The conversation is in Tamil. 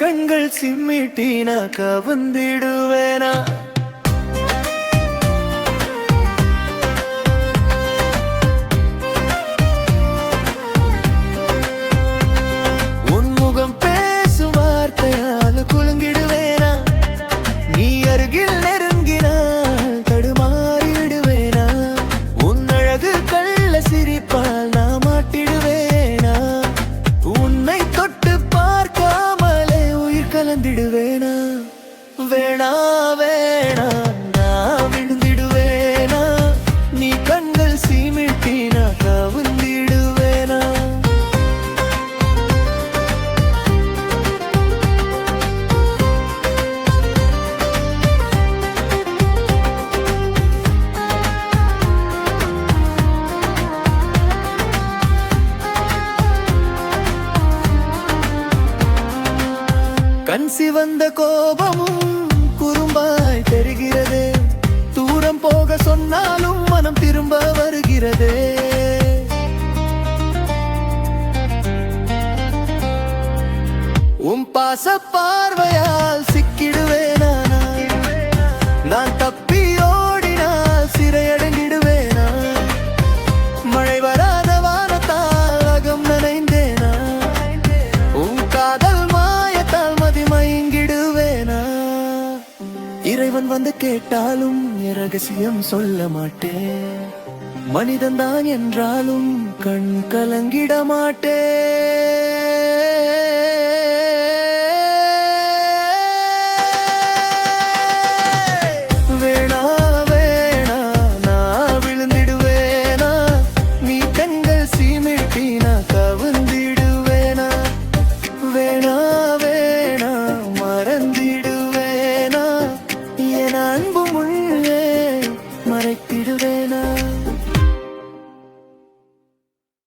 கண்கள் சிம்மிட்டினா கவர்ந்திடுவேனா? உன்முகம் பேசும் வார்த்தையால் குலுங்கிடுவேனா? நீ அருகில் நெருங்கினால் தடுமாறிடுவேனா? உன் அழகு கள்ள சிரிப்பால் நான் மாட்டிடுவேனா? உன்னை தொட்டு பார்க்காமலே உயிர் கலந்திடுவேனா? வேணா வேணா நான் விழுந்திடுவேனா? நீ கண்கள் சீமிட்டினா கவுந்திடுவேனா? கண் சிவந்த கோபமும் குறும்பாய் தெரிகிறதே. தூரம் போக சொன்னாலும் மனம் திரும்ப வருகிறதே. உன் பாச பார்வையால் சிக்கிடுவேனா? நான் தப்பி ஓடினால் சிறையடைந்திடுவேனா? மழை வராத வானத்தால் அகம் நனைந்தேனா? உன் காதல் மாயத்தால் மதிமயங்கிடுவேனா? இறைவன் வந்து கேட்டாலும் என் ரகசியம் சொல்ல மாட்டேன். மனிதன்தான் என்றாலும் கண் கலங்கிட மாட்டேன்.